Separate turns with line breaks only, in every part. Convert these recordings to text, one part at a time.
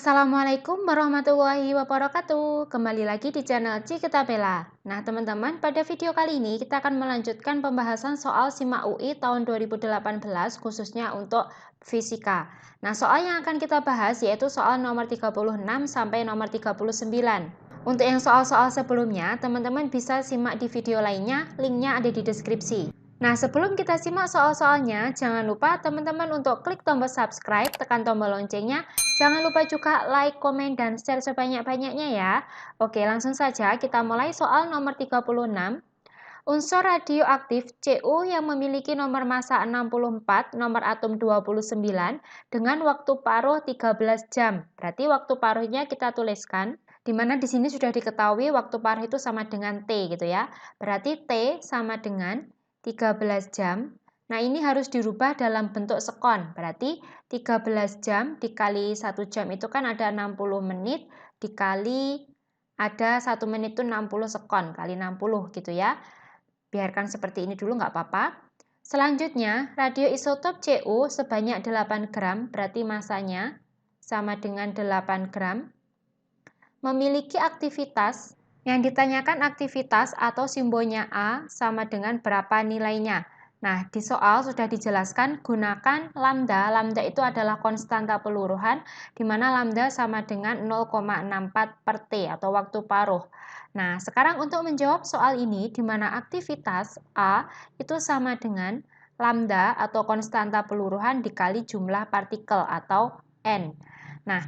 Assalamualaikum warahmatullahi wabarakatuh. Kembali lagi di channel Ciketapela. Nah, teman-teman, pada video kali ini kita akan melanjutkan pembahasan soal SIMAK UI tahun 2018 khususnya untuk fisika. Nah, soal yang akan kita bahas yaitu soal nomor 36 sampai nomor 39. Untuk yang soal-soal sebelumnya, teman-teman bisa simak di video lainnya, linknya ada di deskripsi. Nah, sebelum kita simak soal-soalnya, jangan lupa teman-teman untuk klik tombol subscribe, tekan tombol loncengnya. Jangan lupa juga like, komen, dan share sebanyak-banyaknya ya. Oke, langsung saja kita mulai soal nomor 36. Unsur radioaktif Cu yang memiliki nomor massa 64, nomor atom 29, dengan waktu paruh 13 jam. Berarti waktu paruhnya kita tuliskan, di mana di sini sudah diketahui waktu paruh itu sama dengan T gitu ya. Berarti T sama dengan 13 jam. Nah, ini harus dirubah dalam bentuk sekon. Berarti 13 jam dikali 1 jam itu kan ada 60 menit, dikali ada 1 menit itu 60 sekon, kali 60 gitu ya. Biarkan seperti ini dulu nggak apa-apa. Selanjutnya, radioisotop Cu sebanyak 8 gram, berarti masanya sama dengan 8 gram. Memiliki aktivitas, yang ditanyakan aktivitas atau simbolnya A sama dengan berapa nilainya. Nah, di soal sudah dijelaskan gunakan lambda. Lambda itu adalah konstanta peluruhan, di mana lambda sama dengan 0,64 per T atau waktu paruh. Nah, sekarang untuk menjawab soal ini, di mana aktivitas A itu sama dengan lambda atau konstanta peluruhan dikali jumlah partikel atau N. Nah,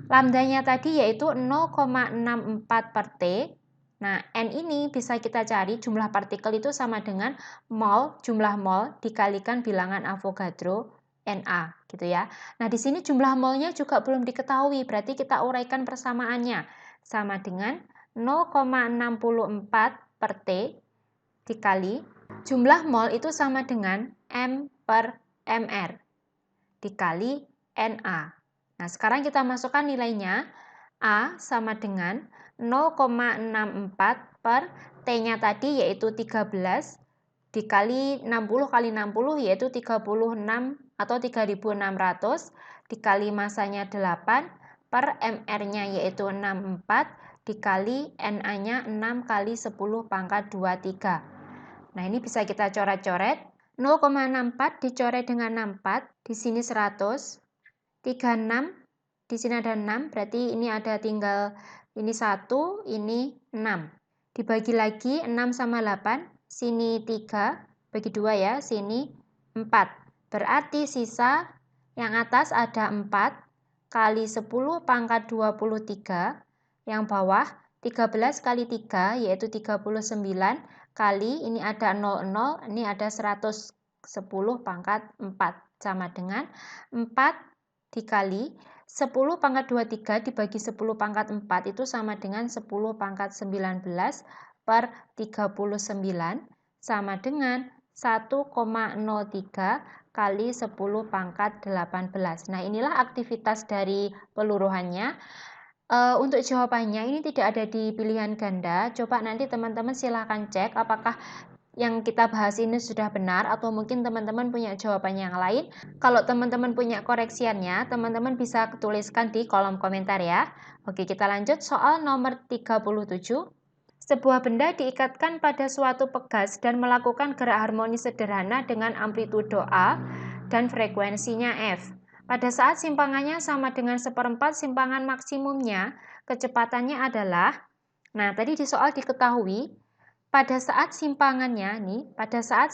lambdanya tadi yaitu 0,64 per T. Nah, N ini bisa kita cari jumlah partikel itu sama dengan mol, jumlah mol dikalikan bilangan Avogadro Na gitu ya. Nah, di sini jumlah molnya juga belum diketahui, berarti kita uraikan persamaannya. Sama dengan 0,64 per T dikali jumlah mol itu sama dengan M per Mr dikali Na. Nah, sekarang kita masukkan nilainya. A sama dengan 0,64 per T-nya tadi yaitu 13 dikali 60 kali 60 yaitu 36 atau 3600 dikali masanya 8 per MR-nya yaitu 64 dikali Na-nya 6 kali 10 pangkat 23. Nah, ini bisa kita coret-coret. 0,64 dicoret dengan 64, di sini 100. 36, di sini ada 6, berarti ini ada tinggal ini 1, ini 6. Dibagi lagi 6 sama 8, sini 3, bagi 2 ya, sini 4. Berarti sisa yang atas ada 4 kali 10 pangkat 23, yang bawah 13 kali 3 yaitu 39 kali ini ada 00, ini ada 110 pangkat 4 sama dengan 4 dikali 10 pangkat 23 dibagi 10 pangkat 4 itu sama dengan 10 pangkat 19 per 39 sama dengan 1,03 kali 10 pangkat 18. Nah, inilah aktivitas dari peluruhannya. Untuk jawabannya ini tidak ada di pilihan ganda. Coba nanti teman-teman silahkan cek apakah yang kita bahas ini sudah benar atau mungkin teman-teman punya jawaban yang lain. Kalau teman-teman punya koreksiannya, teman-teman bisa tuliskan di kolom komentar ya. Oke, kita lanjut soal nomor 37. Sebuah benda diikatkan pada suatu pegas dan melakukan gerak harmonis sederhana dengan amplitudo A dan frekuensinya F. Pada saat simpangannya sama dengan 1/4 simpangan maksimumnya, kecepatannya adalah, nah tadi di soal diketahui, pada saat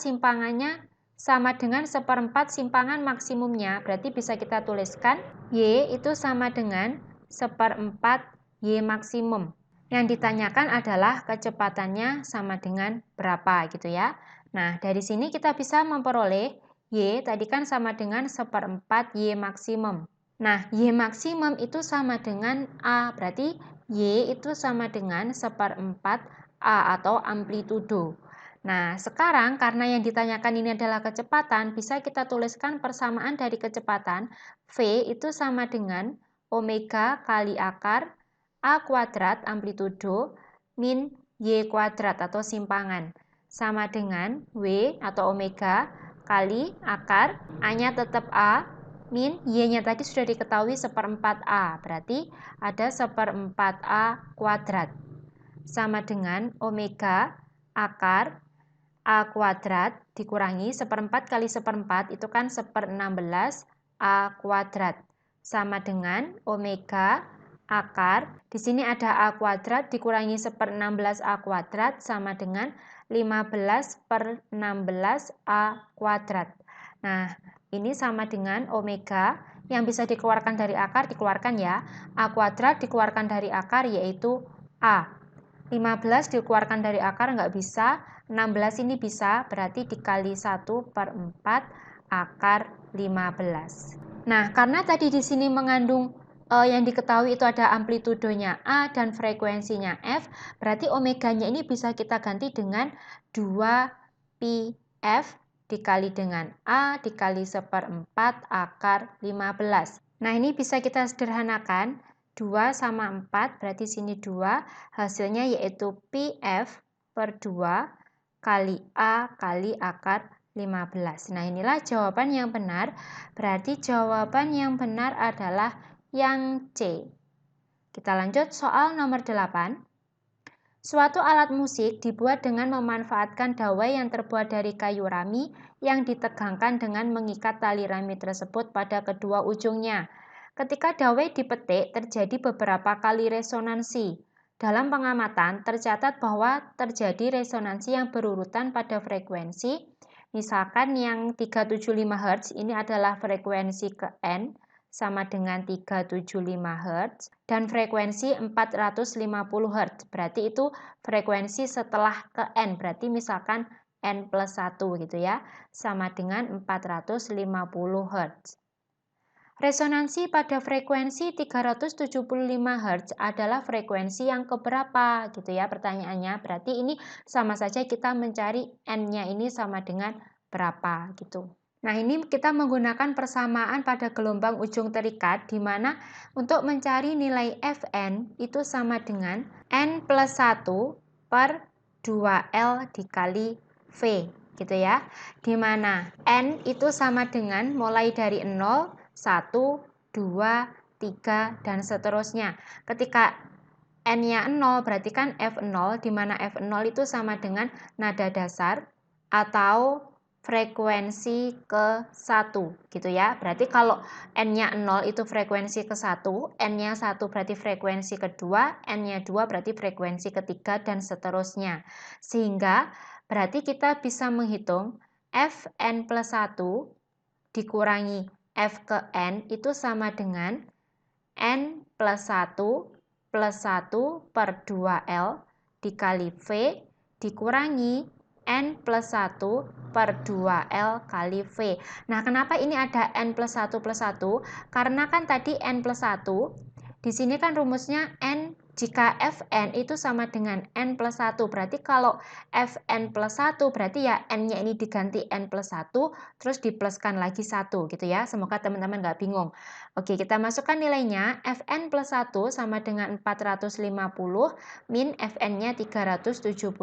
simpangannya sama dengan 1/4 simpangan maksimumnya, berarti bisa kita tuliskan Y itu sama dengan 1/4 Y maksimum. Yang ditanyakan adalah kecepatannya sama dengan berapa gitu ya. Nah, dari sini kita bisa memperoleh Y tadi kan sama dengan 1/4 Y maksimum. Nah, Y maksimum itu sama dengan A, berarti Y itu sama dengan 1/4 A atau amplitudo. Nah, sekarang karena yang ditanyakan ini adalah kecepatan, bisa kita tuliskan persamaan dari kecepatan V itu sama dengan omega kali akar A kuadrat amplitudo min Y kuadrat atau simpangan. Sama dengan W atau omega kali akar, A-nya tetap A, min Y-nya tadi sudah diketahui 1/4A, berarti ada 1/4A kuadrat. Sama dengan omega akar A kuadrat dikurangi 1/4 kali 1/4 itu kan 1/16 A kuadrat. Sama dengan omega akar, di sini ada A kuadrat dikurangi 1/16 A kuadrat sama dengan 15/16 A kuadrat. Nah, ini sama dengan omega yang bisa dikeluarkan dari akar dikeluarkan ya. A kuadrat dikeluarkan dari akar yaitu A. 15 dikeluarkan dari akar nggak bisa, 16 ini bisa, berarti dikali 1/4 akar 15. Nah, karena tadi di sini mengandung yang diketahui itu ada amplitudonya A dan frekuensinya F, berarti omeganya ini bisa kita ganti dengan 2pi F dikali dengan A dikali 1/4 akar 15. Nah, ini bisa kita sederhanakan. 2 sama 4, berarti sini 2, hasilnya yaitu pi F per 2 kali A kali akar 15. Nah, inilah jawaban yang benar, berarti jawaban yang benar adalah yang C. Kita lanjut soal nomor 8. Suatu alat musik dibuat dengan memanfaatkan dawai yang terbuat dari kayu rami yang ditegangkan dengan mengikat tali rami tersebut pada kedua ujungnya. Ketika dawai dipetik, terjadi beberapa kali resonansi. Dalam pengamatan, tercatat bahwa terjadi resonansi yang berurutan pada frekuensi. Misalkan yang 375 Hz ini adalah frekuensi ke N, sama dengan 375 Hz, dan frekuensi 450 Hz. Berarti itu frekuensi setelah ke N, berarti misalkan N plus 1 gitu ya, sama dengan 450 Hz. Resonansi pada frekuensi 375 Hz adalah frekuensi yang keberapa gitu ya pertanyaannya. Berarti ini sama saja kita mencari N-nya ini sama dengan berapa gitu. Nah, ini kita menggunakan persamaan pada gelombang ujung terikat di mana untuk mencari nilai Fn itu sama dengan N plus 1 per 2L dikali V gitu ya. Di mana N itu sama dengan mulai dari 0, 1, 2, 3, dan seterusnya. Ketika N-nya 0 berarti kan F0, di mana F0 itu sama dengan nada dasar atau frekuensi ke 1 gitu ya. Berarti kalau N-nya 0 itu frekuensi ke 1, N-nya 1 berarti frekuensi kedua, N-nya 2 berarti frekuensi ketiga, dan seterusnya. Sehingga berarti kita bisa menghitung Fn plus 1 dikurangi F ke N itu sama dengan N plus 1 plus 1 per 2L dikali V dikurangi N plus 1 per 2L kali V. Nah, kenapa ini ada N plus 1 plus 1? Karena kan tadi N plus 1, di sini kan rumusnya N jika Fn itu sama dengan N plus 1. Berarti kalau Fn plus 1 berarti ya N-nya ini diganti N plus 1, terus dipluskan lagi 1 gitu ya. Semoga teman-teman nggak bingung. Oke, kita masukkan nilainya. Fn plus 1 sama dengan 450 min Fn-nya 375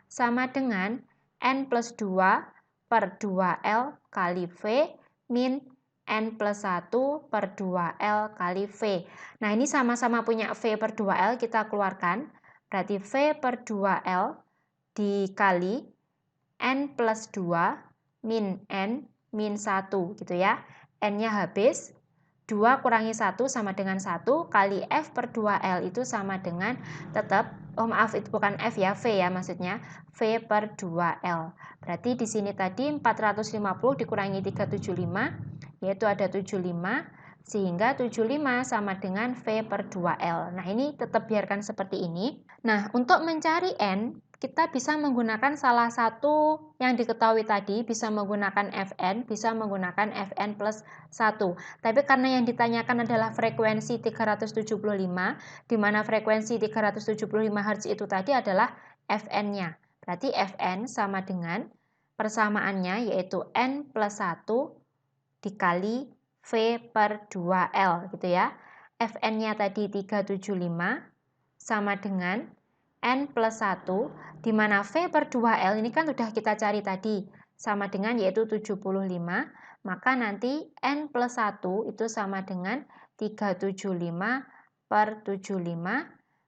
sama dengan N plus 2 per 2L kali V min N plus 1 per 2L kali V. Nah, ini sama-sama punya V per 2L, kita keluarkan. Berarti V per 2L dikali N plus 2 min N min 1 gitu ya. N-nya habis, 2 kurangi 1 sama dengan 1 kali F per 2L itu sama dengan tetap, oh maaf itu bukan F ya, V ya maksudnya, V per 2L. Berarti di sini tadi 450 dikurangi 375, yaitu ada 75, sehingga 75 sama dengan V per 2L. Nah, ini tetap biarkan seperti ini. Nah, untuk mencari N, kita bisa menggunakan salah satu yang diketahui tadi, bisa menggunakan Fn, bisa menggunakan Fn plus 1. Tapi karena yang ditanyakan adalah frekuensi 375, di mana frekuensi 375 Hz itu tadi adalah Fn-nya. Berarti Fn sama dengan persamaannya yaitu N plus 1 dikali V per 2L gitu ya. Fn-nya tadi 375 sama dengan N plus 1, di mana V per 2L ini kan sudah kita cari tadi, sama dengan yaitu 75, maka nanti N plus 1 itu sama dengan 375 per 75,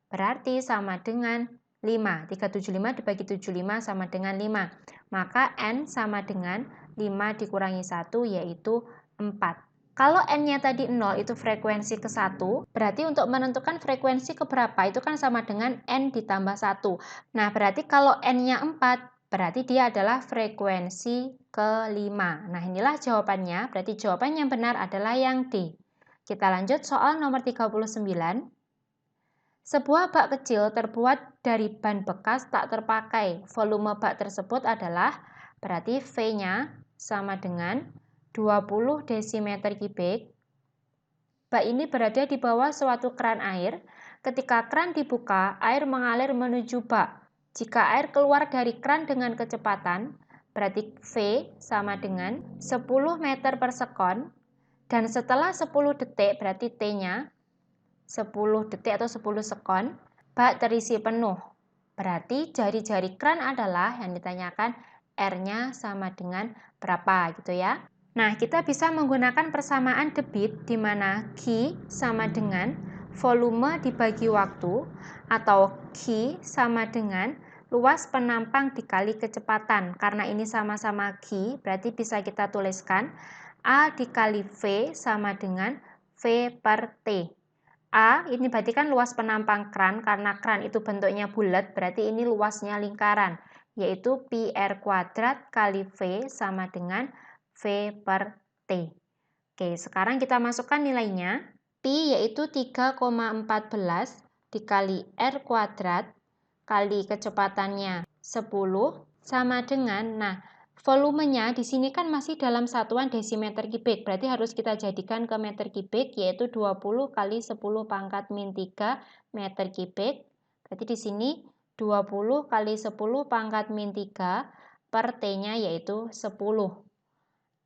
berarti sama dengan 5. 375 dibagi 75 sama dengan 5. Maka N sama dengan 5 dikurangi 1 yaitu 4. Kalau N-nya tadi 0 itu frekuensi ke-1, berarti untuk menentukan frekuensi keberapa itu kan sama dengan N ditambah 1. Nah, berarti kalau N-nya 4, berarti dia adalah frekuensi ke-5. Nah, inilah jawabannya. Berarti jawaban yang benar adalah yang D. Kita lanjut soal nomor 39. Sebuah bak kecil terbuat dari ban bekas tak terpakai. Volume bak tersebut adalah, berarti V-nya sama dengan 20 desimeter kubik. Bak ini berada di bawah suatu keran air. Ketika keran dibuka, air mengalir menuju bak. Jika air keluar dari keran dengan kecepatan, berarti V sama dengan 10 meter per sekon. Dan setelah 10 detik, berarti T-nya 10 detik atau 10 sekon, bak terisi penuh. Berarti jari-jari keran adalah yang ditanyakan R-nya sama dengan berapa gitu ya. Nah, kita bisa menggunakan persamaan debit di mana Q sama dengan volume dibagi waktu atau Q sama dengan luas penampang dikali kecepatan. Karena ini sama-sama Q, berarti bisa kita tuliskan A dikali V sama dengan V per T. A ini berarti kan luas penampang keran, karena keran itu bentuknya bulat, berarti ini luasnya lingkaran, yaitu pi R kuadrat kali V sama dengan V per T. Oke, sekarang kita masukkan nilainya. Pi yaitu 3,14 dikali R kuadrat kali kecepatannya 10 sama dengan, nah volumenya di sini kan masih dalam satuan desimeter kubik, berarti harus kita jadikan ke meter kubik, yaitu 20 kali 10 pangkat min 3 meter kubik. Berarti di sini 20 kali 10 pangkat min 3 per T-nya yaitu 10.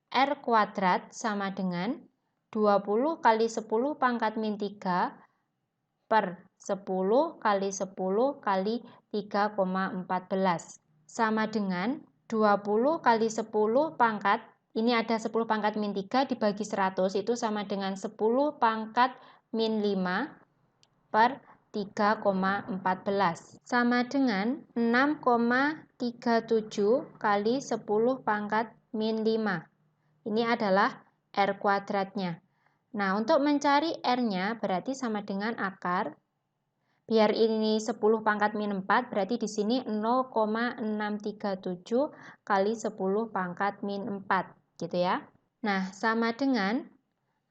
R kuadrat sama dengan 20 kali 10 pangkat min 3 per 10 kali 10 kali 3,14 sama dengan 20 kali 10 pangkat, ini ada 10 pangkat min 3 dibagi 100 itu sama dengan 10 pangkat min 5 per 3,14 sama dengan 6,37 kali 10 pangkat min 5. Ini adalah R kuadratnya. Nah, untuk mencari R-nya berarti sama dengan akar. Biar ini 10 pangkat min 4, berarti di sini 0,637 kali 10 pangkat min 4, gitu ya. Nah, sama dengan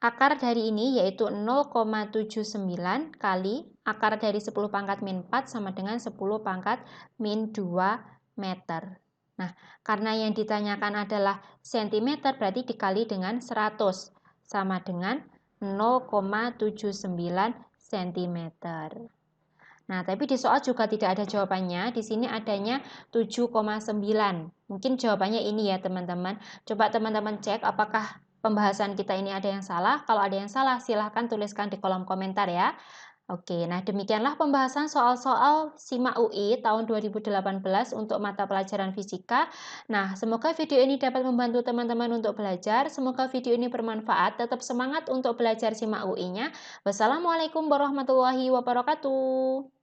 akar dari ini yaitu 0,79 kali akar dari 10 pangkat min 4 sama dengan 10 pangkat min 2 meter. Nah, karena yang ditanyakan adalah cm, berarti dikali dengan 100, sama dengan 0,79 cm. Nah, tapi di soal juga tidak ada jawabannya. Di sini adanya 7,9. Mungkin jawabannya ini ya, teman-teman. Coba teman-teman cek apakah pembahasan kita ini ada yang salah. Kalau ada yang salah, silahkan tuliskan di kolom komentar ya. Oke, nah demikianlah pembahasan soal-soal SIMAK UI tahun 2018 untuk mata pelajaran fisika. Nah, semoga video ini dapat membantu teman-teman untuk belajar. Semoga video ini bermanfaat. Tetap semangat untuk belajar SIMAK UI-nya. Wassalamualaikum warahmatullahi wabarakatuh.